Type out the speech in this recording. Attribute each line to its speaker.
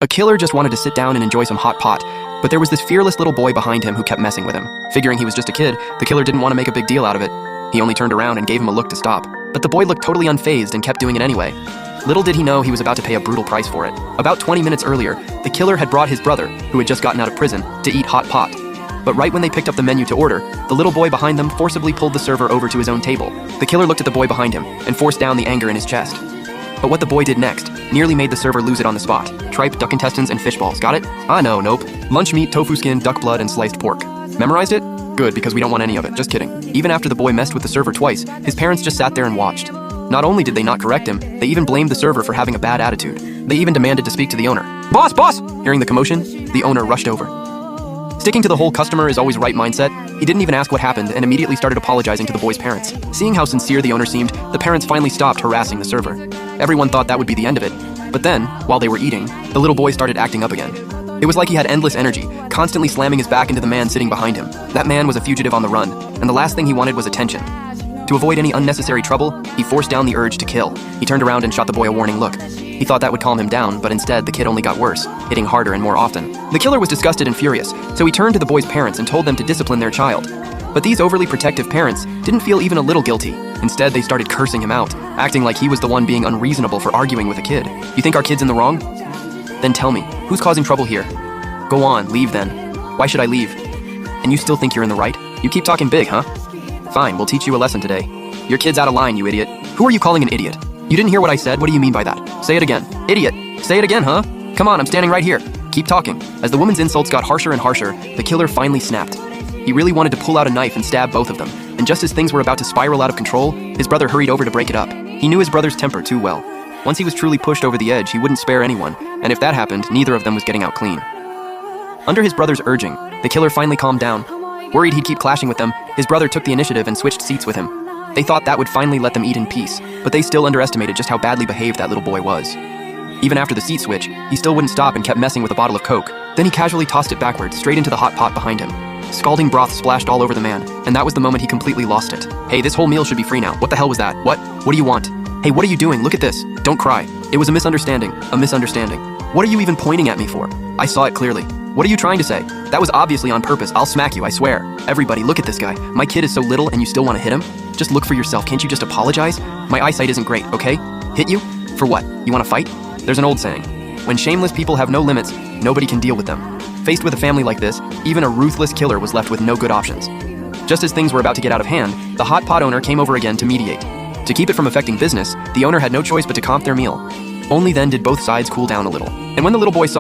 Speaker 1: A killer just wanted to sit down and enjoy some hot pot, but there was this fearless little boy behind him who kept messing with him. Figuring he was just a kid, the killer didn't want to make a big deal out of it. He only turned around and gave him a look to stop. But the boy looked totally unfazed and kept doing it anyway. Little did he know he was about to pay a brutal price for it. About 20 minutes earlier, the killer had brought his brother, who had just gotten out of prison, to eat hot pot. But right when they picked up the menu to order, the little boy behind them forcibly pulled the server over to his own table. The killer looked at the boy behind him and forced down the anger in his chest. But what the boy did next nearly made the server lose it on the spot. Tripe, duck intestines, and fish balls, got it? Ah no, nope. Lunch meat, tofu skin, duck blood, and sliced pork. Memorized it? Good, because we don't want any of it, just kidding. Even after the boy messed with the server twice, his parents just sat there and watched. Not only did they not correct him, they even blamed the server for having a bad attitude. They even demanded to speak to the owner. Boss, boss! Hearing the commotion, the owner rushed over. Sticking to the whole customer is always right mindset, he didn't even ask what happened and immediately started apologizing to the boy's parents. Seeing how sincere the owner seemed, the parents finally stopped harassing the server. Everyone thought that would be the end of it. But then, while they were eating, the little boy started acting up again. It was like he had endless energy, constantly slamming his back into the man sitting behind him. That man was a fugitive on the run, and the last thing he wanted was attention. To avoid any unnecessary trouble, he forced down the urge to kill. He turned around and shot the boy a warning look. He thought that would calm him down, but instead the kid only got worse, hitting harder and more often. The killer was disgusted and furious, so he turned to the boy's parents and told them to discipline their child. But these overly protective parents didn't feel even a little guilty. Instead, they started cursing him out, acting like he was the one being unreasonable for arguing with a kid. You think our kid's in the wrong? Then tell me, who's causing trouble here? Go on, leave then. Why should I leave? And you still think you're in the right? You keep talking big, huh? Fine, we'll teach you a lesson today. Your kid's out of line, you idiot. Who are you calling an idiot? You didn't hear what I said? What do you mean by that? Say it again. Idiot. Say it again, huh? Come on, I'm standing right here. Keep talking. As the woman's insults got harsher and harsher, the killer finally snapped. He really wanted to pull out a knife and stab both of them, and just as things were about to spiral out of control, his brother hurried over to break it up. He knew his brother's temper too well. Once he was truly pushed over the edge, he wouldn't spare anyone, and if that happened, neither of them was getting out clean. Under his brother's urging, the killer finally calmed down. Worried he'd keep clashing with them, his brother took the initiative and switched seats with him. They thought that would finally let them eat in peace, but they still underestimated just how badly behaved that little boy was. Even after the seat switch, he still wouldn't stop and kept messing with a bottle of Coke. Then he casually tossed it backwards, straight into the hot pot behind him. Scalding broth splashed all over the man, and that was the moment he completely lost it. Hey, this whole meal should be free now. What the hell was that? What? What do you want? Hey, what are you doing? Look at this. Don't cry. It was a misunderstanding. A misunderstanding. What are you even pointing at me for? I saw it clearly. What are you trying to say? That was obviously on purpose. I'll smack you, I swear. Everybody, look at this guy. My kid is so little and you still want to hit him? Just look for yourself. Can't you just apologize? My eyesight isn't great, okay? Hit you? For what? You want to fight? There's an old saying. When shameless people have no limits, nobody can deal with them. Faced with a family like this, even a ruthless killer was left with no good options. Just as things were about to get out of hand, the hot pot owner came over again to mediate. To keep it from affecting business, the owner had no choice but to comp their meal. Only then did both sides cool down a little. And when the little boy saw